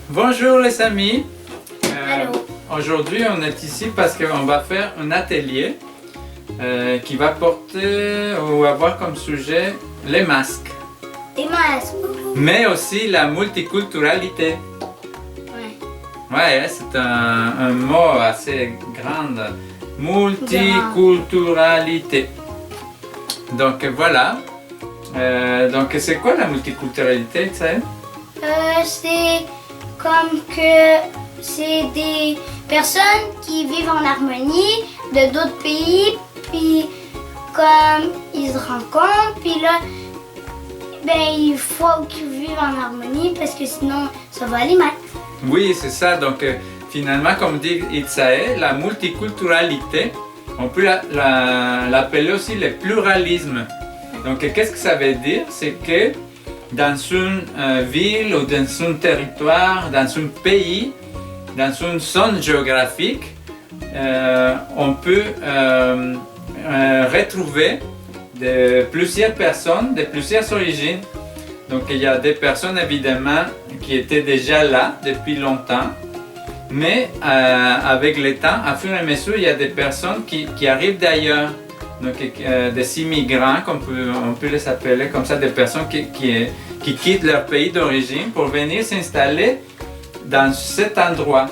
Bonjour les amis. Allô. Aujourd'hui, on est ici parce qu'on va faire un atelier qui va porter ou avoir comme sujet les masques, Des masques. mais aussi la multiculturalité. Ouais, c'est un mot assez grand. Multiculturalité. Donc voilà. Donc c'est quoi la multiculturalité, tu sais? C'est comme que c'est des personnes qui vivent en harmonie de d'autres pays, puis comme ils se rencontrent, puis là, ben il faut qu'ils vivent en harmonie parce que sinon ça va aller mal. Oui, c'est ça. Donc finalement, comme dit Itzae, la multiculturalité, on peut l'appeler aussi le pluralisme. Donc qu'est-ce que ça veut dire? C'est que dans une ville ou dans un territoire, dans un pays, dans une zone géographique, on peut retrouver plusieurs personnes de plusieurs origines. Donc il y a des personnes évidemment qui étaient déjà là depuis longtemps, mais avec le temps, à fur et à mesure, il y a des personnes qui arrivent d'ailleurs. Donc des immigrants, on peut les appeler comme ça, des personnes qui quittent leur pays d'origine pour venir s'installer dans cet endroit.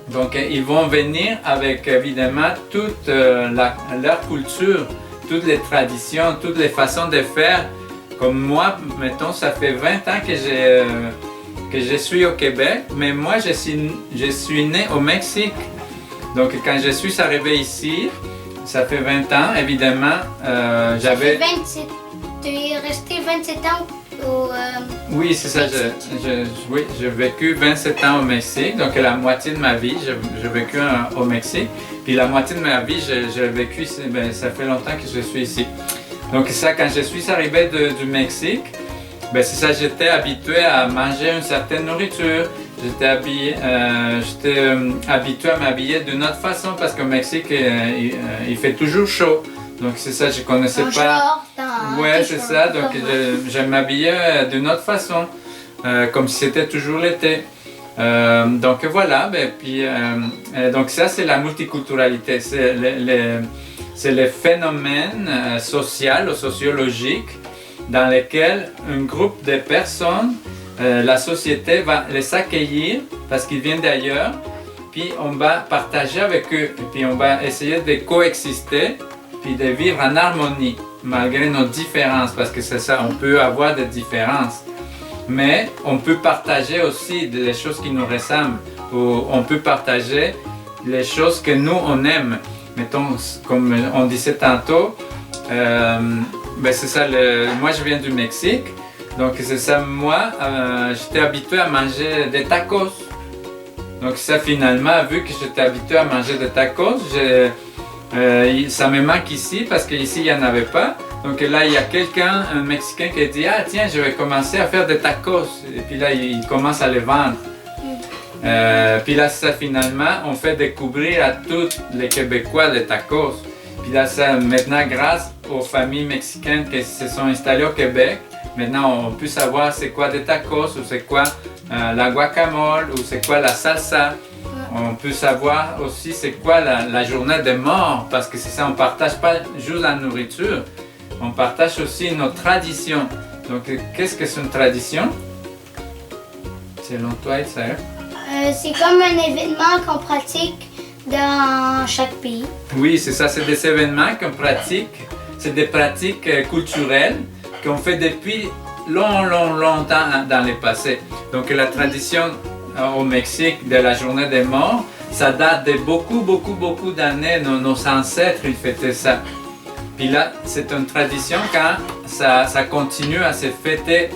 Donc ils vont venir avec évidemment toute leur culture, toutes les traditions, toutes les façons de faire. Comme moi, mettons, ça fait 20 ans que je suis au Québec, mais moi je suis né au Mexique. Donc quand je suis arrivé ici, ça fait 20 ans, évidemment, j'avais... Tu es resté 27 ans au Oui, c'est ça, oui, j'ai vécu 27 ans au Mexique, donc la moitié de ma vie, j'ai vécu au Mexique, puis la moitié de ma vie, j'ai vécu, ça fait longtemps que je suis ici. Donc ça, quand je suis arrivé du Mexique, c'est ça, j'étais habitué à manger une certaine nourriture. J'étais habitué à m'habiller d'une autre façon parce qu'au Mexique, il fait toujours chaud. Donc c'est ça, je connaissais pas. Ouais, c'est ça. Donc je m'habillais d'une autre façon, comme si c'était toujours l'été. Donc voilà. Donc ça, c'est la multiculturalité. C'est le phénomène social ou sociologique dans lequel un groupe de personnes, la société va les accueillir parce qu'ils viennent d'ailleurs, puis on va partager avec eux, et puis on va essayer de coexister, puis de vivre en harmonie malgré nos différences, parce que c'est ça, on peut avoir des différences, mais on peut partager aussi des choses qui nous ressemblent, ou on peut partager les choses que nous on aime. Mettons, comme on disait tantôt, c'est ça, moi je viens du Mexique. Donc c'est ça, moi j'étais habitué à manger des tacos. Donc ça, finalement, vu que j'étais habitué à manger des tacos, ça me manque ici parce qu'ici il n'y en avait pas. Donc là il y a quelqu'un, un Mexicain qui dit « Ah tiens, je vais commencer à faire des tacos ». Et puis là il commence à les vendre. Puis là ça, finalement, on fait découvrir à tous les Québécois les tacos. Puis là ça, maintenant, grâce aux familles mexicaines qui se sont installées au Québec, maintenant, on peut savoir c'est quoi des tacos, ou c'est quoi la guacamole, ou c'est quoi la salsa. On peut savoir aussi c'est quoi la journée des morts, parce que c'est ça, on ne partage pas juste la nourriture, on partage aussi nos traditions. Donc, qu'est-ce que c'est une tradition? Selon toi, Itzae? C'est comme un événement qu'on pratique dans chaque pays. Oui, c'est ça, c'est des événements qu'on pratique, c'est des pratiques culturelles qu'on fait depuis longtemps dans le passé. Donc la tradition au Mexique de la journée des morts, ça date de beaucoup d'années. Nos ancêtres, ils fêtaient ça. Puis là, c'est une tradition quand ça continue à se fêter.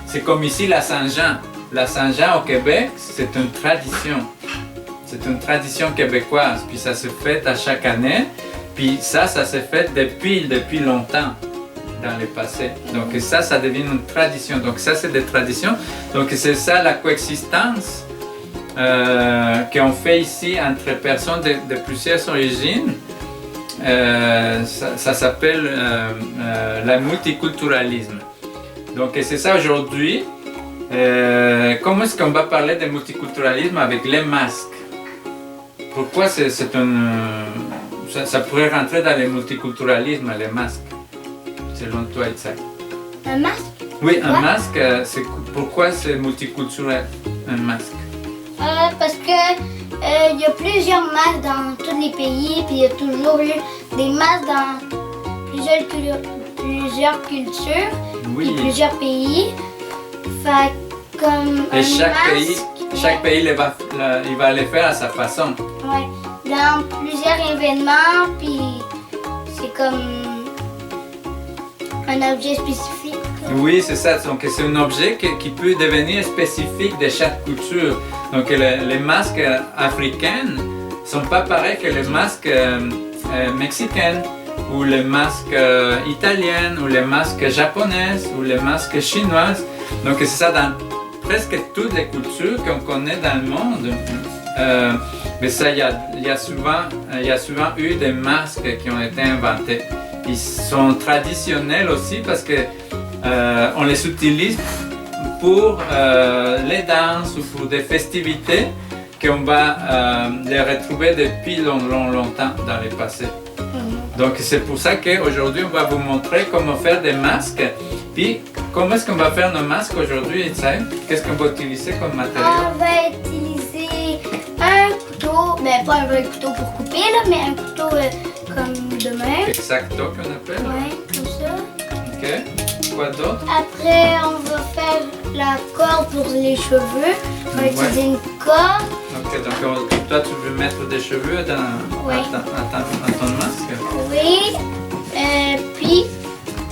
C'est comme ici la Saint-Jean. La Saint-Jean au Québec, c'est une tradition. C'est une tradition québécoise. Puis ça se fête à chaque année. Puis ça se fait depuis longtemps dans le passé. Donc ça devient une tradition. Donc ça, c'est des traditions. Donc c'est ça la coexistence qu'on fait ici entre personnes de plusieurs origines. Ça s'appelle le multiculturalisme. Donc c'est ça aujourd'hui. Comment est-ce qu'on va parler de multiculturalisme avec les masques? Pourquoi ça pourrait rentrer dans le multiculturalisme, les masques, selon toi, Isaac? Un masque? Oui, un masque, pourquoi c'est multiculturel, un masque? Parce que il y a plusieurs masques dans tous les pays, puis il y a toujours eu des masques dans plusieurs cultures, Oui. puis plusieurs pays. Fait comme Et un chaque pays il va les faire à sa façon. Ouais, dans plusieurs événements, puis c'est comme un objet spécifique. Oui, c'est ça. Donc, c'est un objet qui peut devenir spécifique de chaque culture. Donc, les masques africains ne sont pas pareils que les masques mexicains, ou les masques italiens, ou les masques japonais, ou les masques chinois. Donc, c'est ça dans presque toutes les cultures qu'on connaît dans le monde. Mais ça, il y a souvent eu des masques qui ont été inventés. Ils sont traditionnels aussi parce que on les utilise pour les danses ou pour des festivités qu'on va les retrouver depuis longtemps dans le passé. Donc c'est pour ça qu'aujourd'hui on va vous montrer comment faire des masques. Puis comment est-ce qu'on va faire nos masques aujourd'hui, Itzaï? Qu'est-ce qu'on va utiliser comme matériau? On va utiliser un couteau, mais pas un vrai couteau pour couper, là, mais un couteau comme de main. Exacto qu'on appelle. Ouais, comme ça. Ok. Quoi d'autre? Après, on va faire la corde pour les cheveux. On va utiliser une corde. Ok, donc toi tu veux mettre des cheveux à ton masque? Oui. Puis,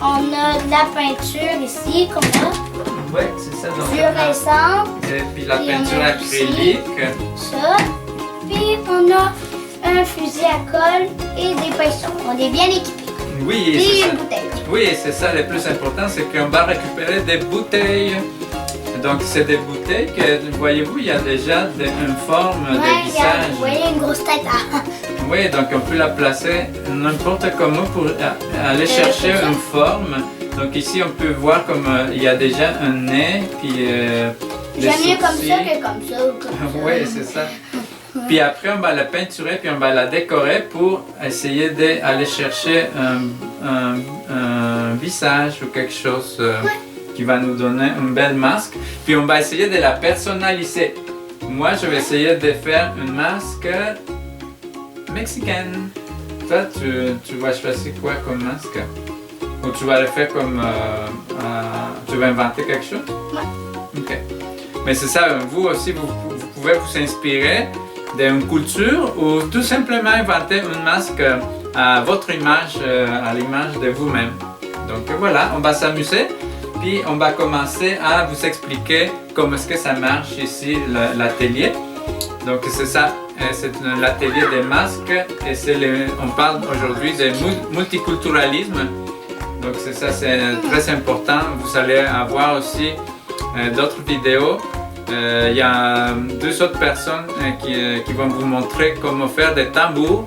on a de la peinture ici, qu'on a. Oui, c'est ça. Donc, Fluorescente. et puis la Puis peinture on a acrylique. Ça. Puis, on a un fusil à colle et des pinceaux. On est bien équipés. Oui, Et c'est ça. une bouteille. Oui, c'est ça le plus important, c'est qu'on va récupérer des bouteilles. Donc, c'est des bouteilles que, voyez-vous, il y a déjà une forme de Ouais, visage. vous voyez une grosse tête. Oui, donc on peut la placer n'importe comment pour aller chercher comme ça. une forme. Donc ici, on peut voir comme il y a déjà un nez, puis des J'aime mieux comme sourcils. ça que comme ça ou comme ça. Oui, c'est ça. Puis après, on va la peinturer, puis on va la décorer pour essayer d'aller chercher un visage ou quelque chose qui va nous donner un bel masque. Puis on va essayer de la personnaliser. Moi, je vais essayer de faire un masque mexicaine. Toi, tu vas choisir quoi comme masque? Ou tu vas le faire comme... tu vas inventer quelque chose? Ouais. Ok. Mais c'est ça, vous aussi, vous pouvez vous inspirer d'une culture ou tout simplement inventer un masque à votre image, à l'image de vous-même. Donc voilà, on va s'amuser, puis on va commencer à vous expliquer comment est-ce que ça marche ici, l'atelier. Donc c'est ça, c'est l'atelier des masques et on parle aujourd'hui de multiculturalisme. Donc c'est ça, c'est très important. Vous allez avoir aussi d'autres vidéos. Il y a deux autres personnes qui vont vous montrer comment faire des tambours.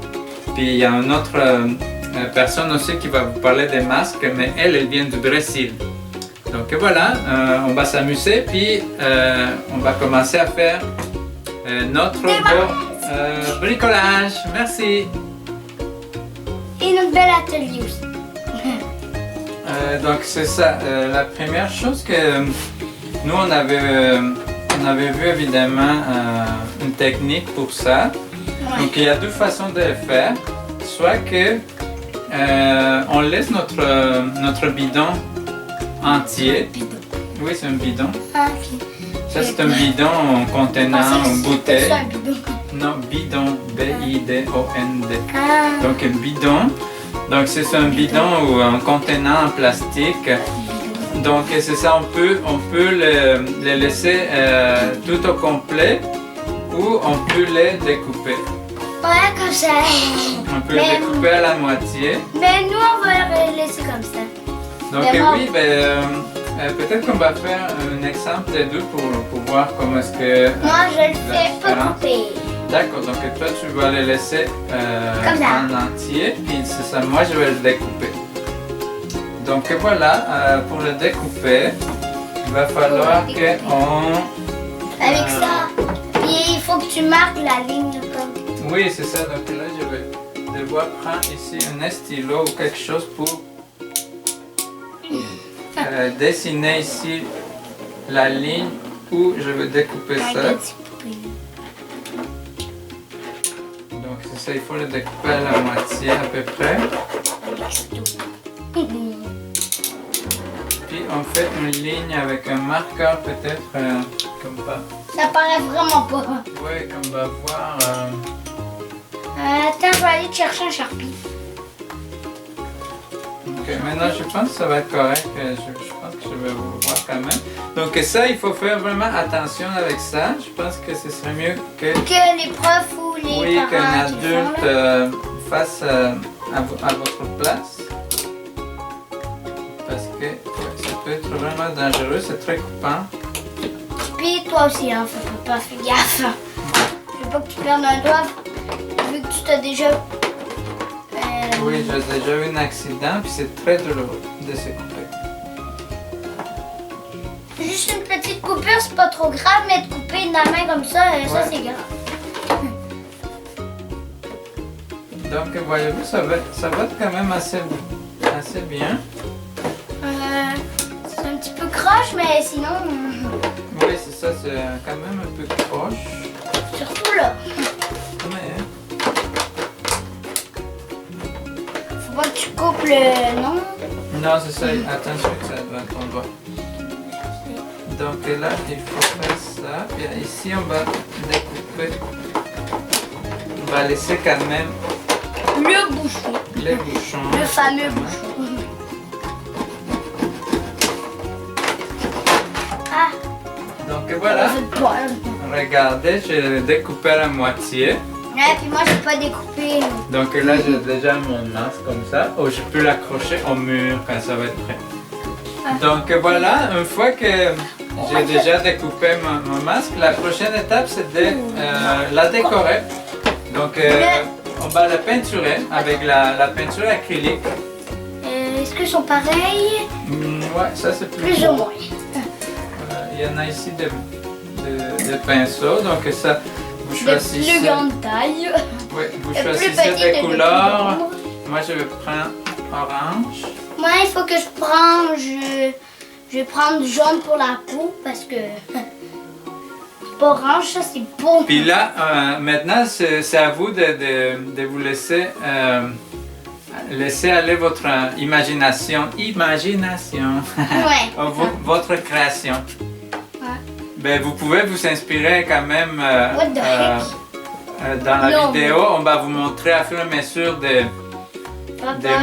Puis il y a une autre personne aussi qui va vous parler des masques, mais elle vient du Brésil. Donc voilà, on va s'amuser, puis on va commencer à faire notre beau bricolage. Merci. Et notre bel atelier aussi. Donc c'est ça, la première chose que nous on avait vu évidemment une technique pour ça. Ouais. Donc il y a deux façons de le faire. Soit que on laisse notre bidon entier. Oui, c'est un bidon. Ah, ok. Ça c'est un bidon contenant une bouteille. C'est un bidon. Non, bidon, B-I-D-O-N-D. Ah. Donc un bidon. Donc c'est un bidon ou un contenant en plastique. Donc c'est ça, on peut le laisser tout au complet ou on peut les découper. Ouais, comme ça. On peut les découper à la moitié. Mais nous, on va le laisser comme ça. Donc Vraiment. oui, peut-être qu'on va faire un exemple des deux pour voir comment est-ce que... Moi, je le la fais pas différence. couper. D'accord, donc toi tu vas les laisser Comme ça. en entier, puis c'est ça, moi je vais le découper. Donc voilà, pour le découper, il va falloir qu'on... Avec ça, puis il faut que tu marques la ligne comme... Oui, c'est ça. Donc là, je vais devoir prendre ici un stylo ou quelque chose pour dessiner ici la ligne où je vais découper ça. Donc c'est ça, il faut le découper à la moitié à peu près. Puis on fait une ligne avec un marqueur peut-être comme ça. Ça paraît vraiment pas. Oui, comme on va voir. Attends, je vais aller te chercher un Sharpie. Ok, maintenant je pense que ça va être correct. Je pense que je vais vous voir quand même. Donc ça, il faut faire vraiment attention avec ça. Je pense que ce serait mieux que les profs ou les oui, qu'un parents qui adulte font, là. fasse à votre place. Parce que ouais, ça peut être vraiment dangereux, c'est très coupant. Puis toi aussi, hein, faut pas faire gaffe. Je veux pas que tu perdes un doigt, vu que tu t'as déjà... Oui, j'ai déjà eu un accident, puis c'est très douloureux de se couper. Juste une petite coupure, c'est pas trop grave, mais de couper de la main comme ça, ça Ouais. c'est grave. Donc voyez-vous, ça va être quand même assez bien. C'est un petit peu croche, mais sinon... Oui, c'est ça, c'est quand même un peu proche. Surtout là. Mais Faut pas que tu coupes le... Non. non, c'est ça, attention que ça doit être ton doigt. Donc là, il faut faire ça. Et ici, on va découper. On va laisser quand même Le bouchon. les bouchons. Le fameux bouchon. Ah, Donc voilà, c'est de poil. regardez, j'ai découpé à la moitié. Ouais, puis moi j'ai pas découpé. Donc là, j'ai déjà mon masque comme ça. Oh, je peux l'accrocher au mur quand ça va être prêt. Donc voilà, une fois que j'ai déjà découpé mon masque, la prochaine étape c'est de la décorer. Donc on va la peinturer avec la peinture acrylique. Est-ce qu'ils sont pareils? Ouais, ça c'est Plus ou moins. Il y en a ici des pinceaux, donc ça vous De choisissez. plus grande taille. Oui, vous de plus choisissez petite des et de plus couleurs. grande. Moi je vais prendre orange. Moi, il faut que je prenne. Je vais prendre du jaune pour la peau parce que. Pas orange, ça c'est bon. Puis là, maintenant, c'est à vous de vous laisser aller votre imagination. Imagination. Ouais. Votre création. Ouais. Ben, vous pouvez vous inspirer quand même What the heck? dans la Non. vidéo. On va vous montrer à fur et à mesure des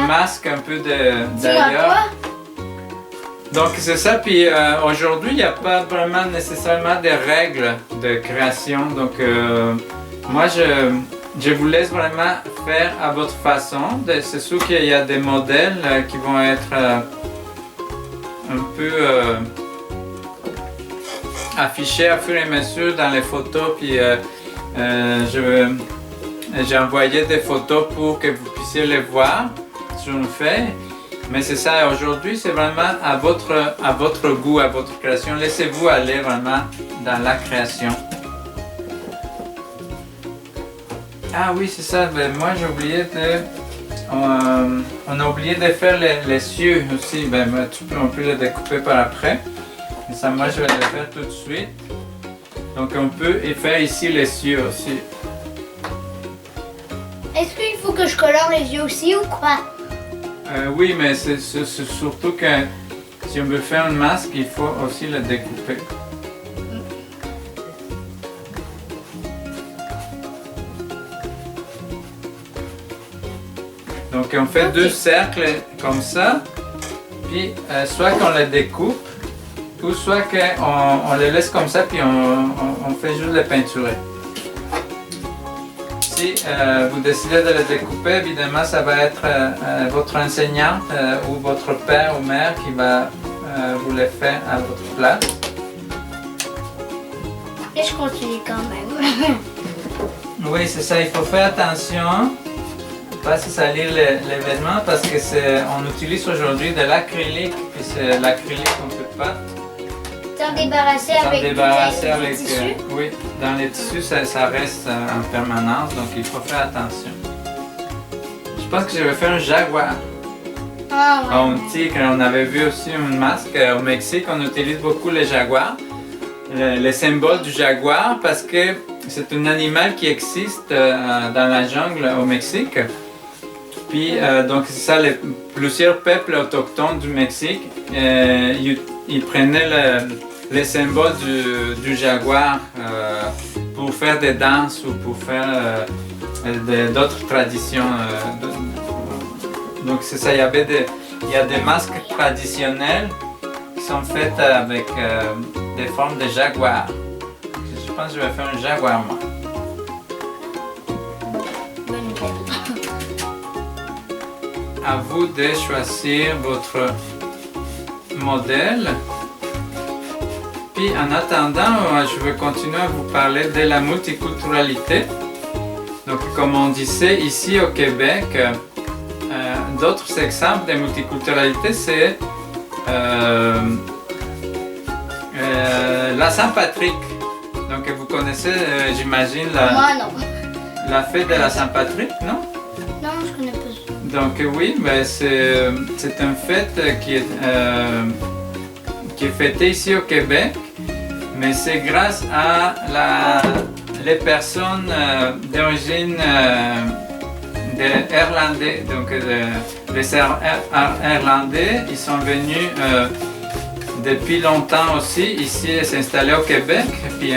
masques un peu d'ailleurs. Donc c'est ça, puis aujourd'hui il n'y a pas vraiment nécessairement des règles de création, donc moi je vous laisse vraiment faire à votre façon. C'est sûr qu'il y a des modèles qui vont être un peu affichés à fur et à mesure dans les photos, puis j'ai envoyé des photos pour que vous puissiez les voir sur une feuille. Mais c'est ça, aujourd'hui c'est vraiment à votre goût, à votre création. Laissez-vous aller vraiment dans la création. Ah oui, c'est ça, ben, moi j'ai oublié on a oublié de faire les cieux aussi. Ben, on peut les découper par après. Et ça, moi je vais le faire tout de suite. Donc on peut y faire ici les cieux aussi. Est-ce qu'il faut que je colore les yeux aussi ou quoi? Oui, mais c'est surtout que si on veut faire un masque, il faut aussi le découper. Donc on fait deux cercles comme ça, puis soit qu'on les découpe, ou soit qu'on les laisse comme ça, puis on fait juste les peinturer. Si vous décidez de les découper, évidemment, ça va être votre enseignante ou votre père ou mère qui va vous les faire à votre place. Et je continue quand même. Oui, c'est ça, il faut faire attention, pas se salir les vêtements parce que on utilise aujourd'hui de l'acrylique, puis c'est l'acrylique qu'on ne peut pas T'en débarrasser avec des tissus? Oui, dans les tissus, ça reste en permanence, donc il faut faire attention. Je pense que je vais faire un jaguar. Ah ouais. Un tigre, on avait vu aussi un masque au Mexique, on utilise beaucoup les jaguars. Le symbole du jaguar parce que c'est un animal qui existe dans la jungle au Mexique. Puis donc c'est ça, plusieurs peuples autochtones du Mexique, ils prenaient les symboles du jaguar pour faire des danses ou pour faire d'autres traditions. Donc c'est ça, il y a des masques traditionnels qui sont faits avec des formes de jaguar. Je pense que je vais faire un jaguar moi. À vous de choisir votre modèle. Puis en attendant, je vais continuer à vous parler de la multiculturalité. Donc comme on disait ici au Québec, d'autres exemples de multiculturalité, c'est la Saint-Patrick. Donc vous connaissez, j'imagine, la fête de la Saint-Patrick, non? Non, je connais pas. Donc oui, ben c'est une fête qui est fêtée ici au Québec, mais c'est grâce à les personnes d'origine irlandais. Donc les Irlandais, ils sont venus depuis longtemps aussi ici s'installer au Québec, puis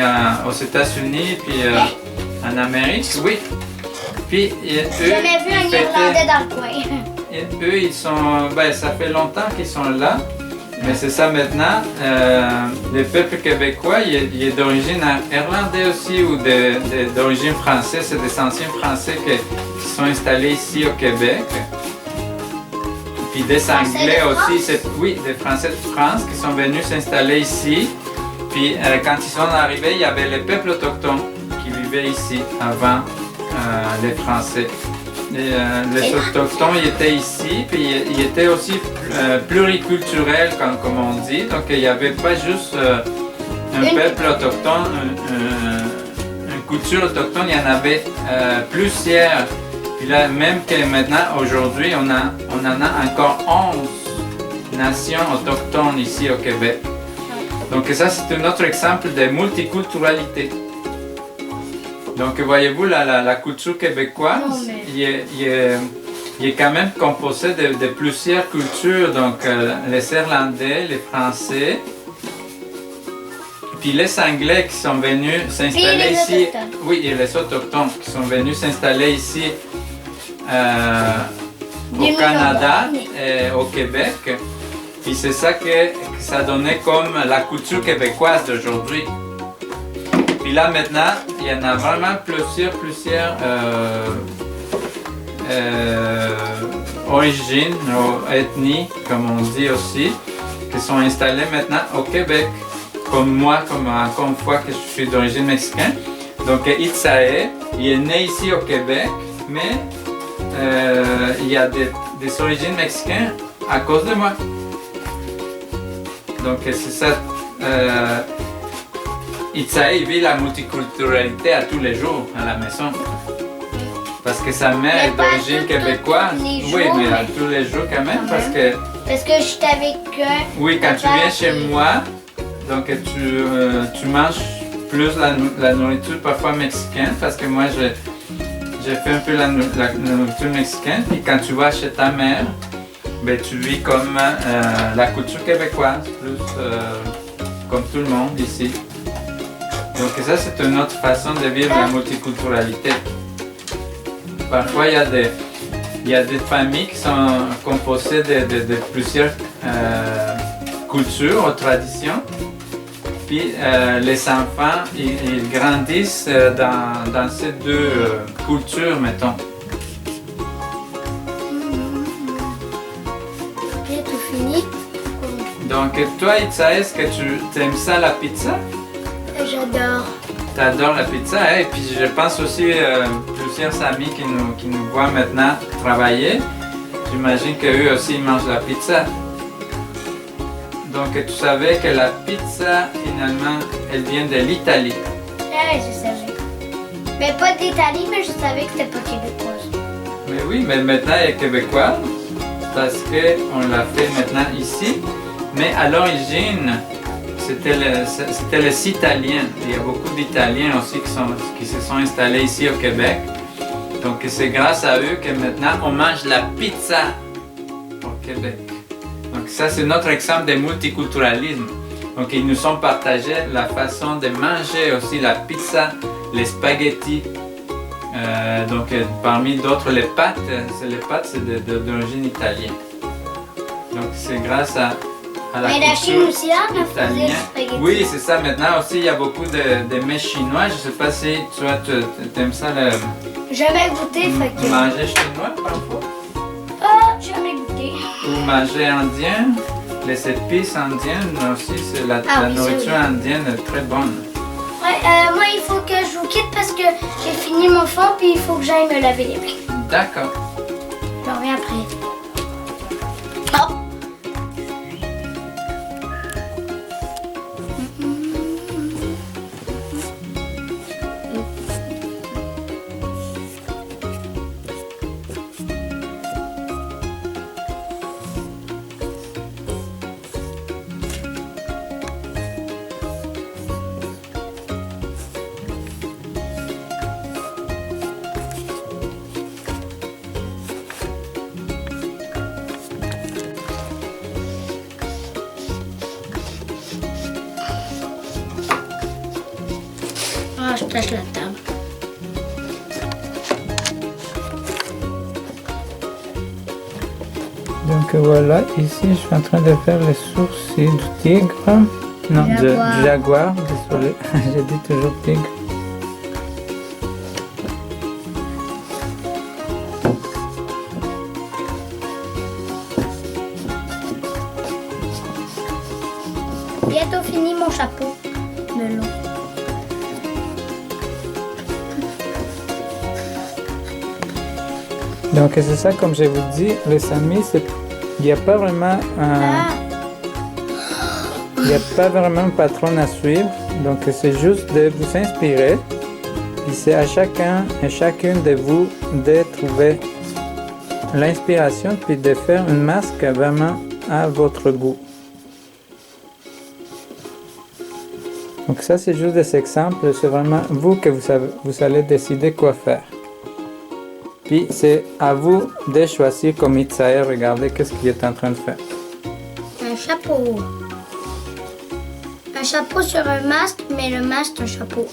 aux États-Unis, puis en Amérique. Oui. Puis j'ai jamais vu un Irlandais dans le coin. Eux, ils sont, ça fait longtemps qu'ils sont là, mais c'est ça maintenant. Le peuple québécois, il est d'origine irlandaise aussi ou d'origine française. C'est des anciens Français qui sont installés ici au Québec. Puis des Anglais aussi, oui, des Français de France qui sont venus s'installer ici. Puis quand ils sont arrivés, il y avait les peuples autochtones qui vivaient ici avant les Français. Les autochtones ils étaient ici, puis ils étaient aussi pluriculturels, comme on dit. Donc il n'y avait pas juste un peuple autochtone, une culture autochtone, il y en avait plusieurs. Puis là, même que maintenant, aujourd'hui, on en a encore 11 nations autochtones ici au Québec. Donc ça, c'est un autre exemple de multiculturalité. Donc voyez-vous, la culture québécoise, il est quand même composé de plusieurs cultures. Donc les Irlandais, les Français, puis les Anglais qui sont venus s'installer ici. Oui, et les Autochtones qui sont venus s'installer ici au Canada et au Québec. Puis c'est ça que ça donnait comme la culture québécoise d'aujourd'hui. Puis là maintenant, il y en a vraiment plusieurs origines ou ethnies, comme on dit aussi, qui sont installées maintenant au Québec. Comme moi, encore une fois que je suis d'origine mexicaine. Donc Itzae, il est né ici au Québec, mais il y a des origines mexicaines à cause de moi. Donc c'est ça. Itzae vit la multiculturalité à tous les jours à la maison. Parce que sa mère est d'origine québécoise. Oui, mais à tous les jours quand même. Parce que je suis avec eux. Oui, quand tu viens chez moi, donc tu manges plus la nourriture parfois mexicaine. Parce que moi, j'ai fait un peu la nourriture mexicaine. Et quand tu vas chez ta mère, ben, tu vis comme la culture québécoise, plus comme tout le monde ici. Donc ça, c'est une autre façon de vivre la multiculturalité. Parfois, il y a des familles qui sont composées de plusieurs cultures ou traditions. Puis les enfants, ils grandissent dans ces deux cultures, mettons. J'ai tout fini. Donc toi, Itza, est-ce que tu aimes ça la pizza? J'adore. Tu adores la pizza, hein? Et puis je pense aussi plusieurs amis qui nous voient maintenant travailler. J'imagine qu'eux aussi ils mangent la pizza. Donc tu savais que la pizza, finalement, elle vient de l'Italie. Ouais, je savais. Mais pas d'Italie, mais je savais que c'était pas québécoise. Mais oui, mais maintenant elle est québécoise parce qu'on l'a fait maintenant ici. Mais à l'origine, c'était les Italiens. Il y a beaucoup d'Italiens aussi qui se sont installés ici au Québec. Donc c'est grâce à eux que maintenant on mange la pizza au Québec. Donc ça c'est notre exemple de multiculturalisme. Donc ils nous ont partagé la façon de manger aussi la pizza, les spaghettis. Donc parmi d'autres les pâtes c'est d'origine italienne. Donc c'est grâce à la mais la Chine aussi on a fait des spaghettis. Oui c'est ça, maintenant aussi il y a beaucoup de mets chinois. Je sais pas si toi tu aimes ça jamais goûté, fait que... manger chinois parfois. Ah, jamais goûté. Ou manger indien. Les épices indiennes aussi, c'est la nourriture indienne est très bonne. Ouais, moi il faut que je vous quitte parce que j'ai fini mon fond puis il faut que j'aille me laver les mains. D'accord. Je reviens après. Hop. Ah, je tâche la table. Donc voilà, ici je suis en train de faire les sourcils du tigre. Non, du jaguar, désolé, j'ai dit toujours tigre. Bientôt fini mon chapeau de l'eau. Donc c'est ça, comme je vous dis, les amis, il n'y a pas vraiment il n'y a pas vraiment un patron à suivre. Donc c'est juste de vous inspirer. Puis c'est à chacun et chacune de vous de trouver l'inspiration puis de faire une masque vraiment à votre goût. Donc ça c'est juste des exemples, c'est vraiment vous que vous allez décider quoi faire. Puis c'est à vous de choisir comme Itzaël, regardez qu'est-ce qu'il est en train de faire. Un chapeau. Un chapeau sur un masque, mais le masque un chapeau.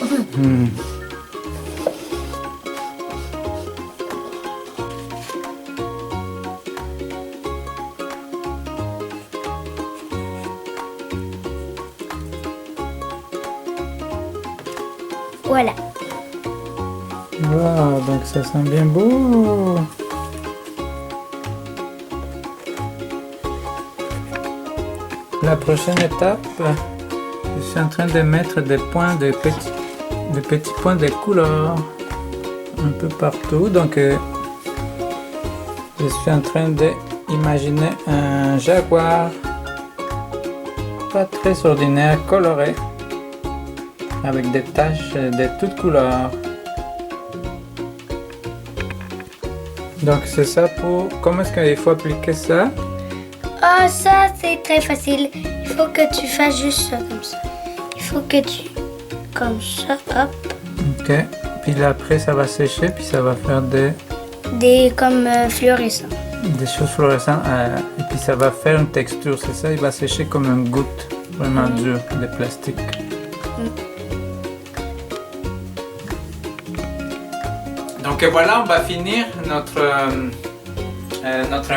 Voilà. Wow, donc ça sent bien beau. La prochaine étape, je suis en train de mettre des points de petits points de couleur un peu partout. Donc je suis en train d'imaginer un jaguar pas très ordinaire, coloré, avec des taches de toutes couleurs. Donc c'est ça pour... Comment est-ce qu'il faut appliquer ça? Oh, ça c'est très facile. Il faut que tu fasses juste ça comme ça. Il faut que tu... Comme ça, hop. Ok. Puis là après ça va sécher, puis ça va faire des comme fluorescents. Des choses fluorescentes. Et puis ça va faire une texture, c'est ça? Il va sécher comme une goutte vraiment dure de plastique. Donc voilà, on va finir notre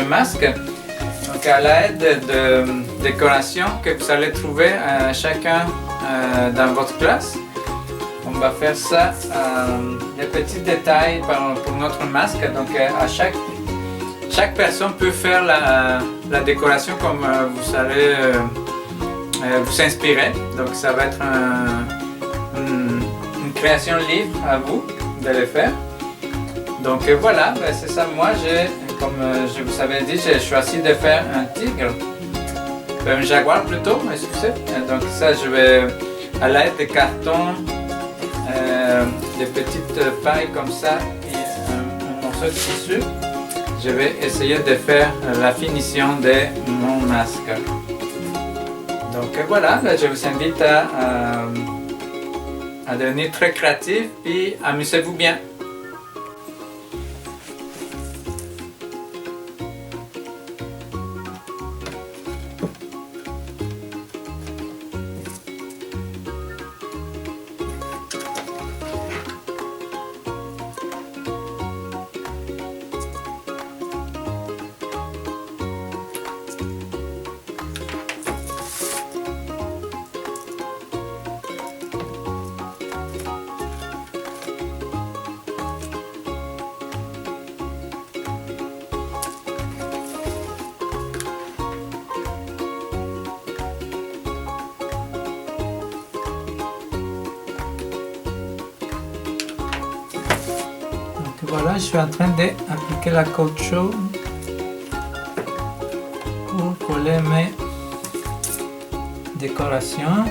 masque. Donc à l'aide de décorations que vous allez trouver chacun dans votre classe. On va faire ça, des petits détails pour notre masque. Donc à chaque personne peut faire la décoration comme vous allez vous inspirer. Donc ça va être une création libre à vous de le faire. Donc voilà, c'est ça. Moi, comme je vous avais dit, j'ai choisi de faire un tigre. un jaguar plutôt, est-ce que c'est? Donc ça, je vais, à l'aide de carton, des petites pailles comme ça et un morceau de tissu, je vais essayer de faire la finition de mon masque. Donc voilà, là, je vous invite à devenir très créatif et amusez-vous bien. Voilà, je suis en train d'appliquer la caoutchouc pour coller mes décorations.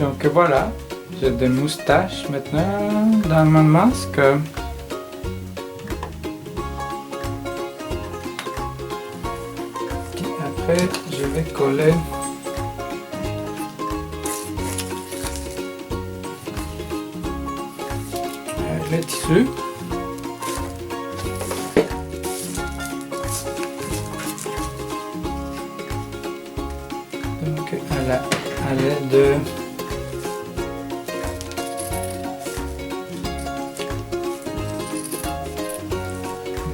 Donc voilà, j'ai des moustaches maintenant dans mon masque. Et après, je vais coller le tissu. Donc à l'aide de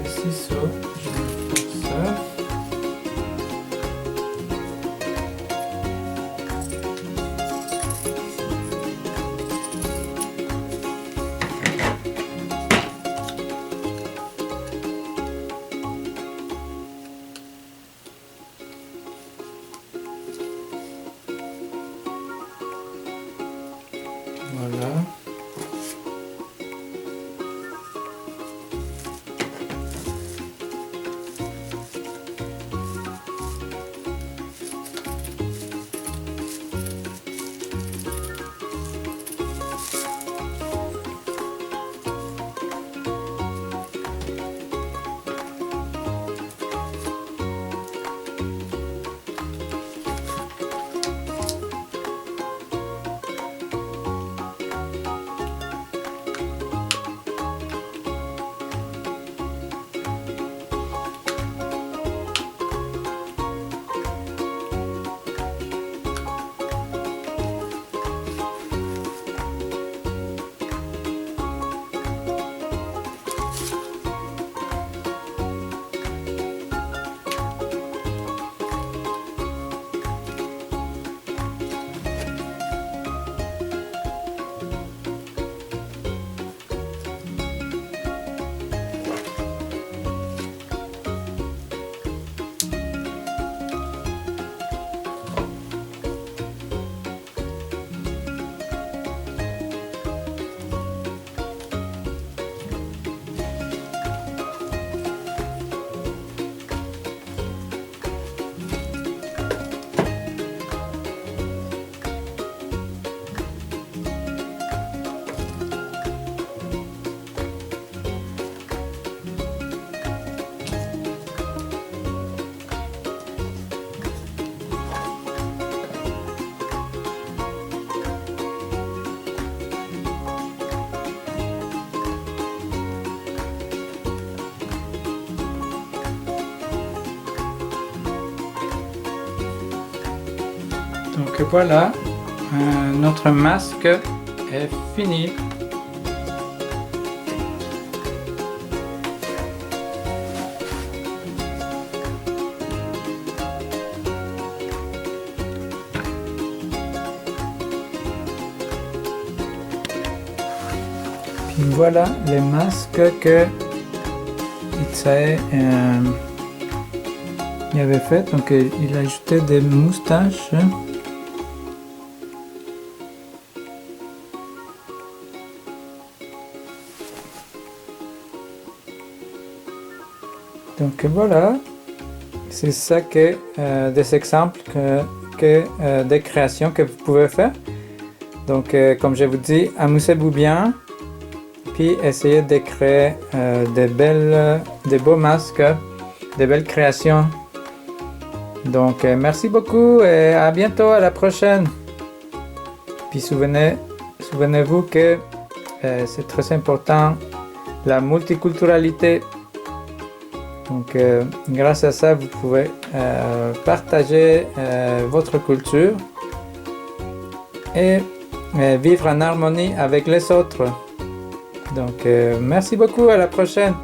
ciseaux, je vais faire ça. Voilà. Donc voilà, notre masque est fini. Voilà les masques que Itzae il avait fait. Donc il a ajouté des moustaches. Donc voilà, c'est ça que des exemples des créations que vous pouvez faire. Donc comme je vous dis, amusez-vous bien, puis essayez de créer des beaux masques, des belles créations. Donc merci beaucoup et à bientôt, à la prochaine. Puis souvenez-vous que c'est très important la multiculturalité. Donc grâce à ça, vous pouvez partager votre culture et vivre en harmonie avec les autres. Donc merci beaucoup, à la prochaine.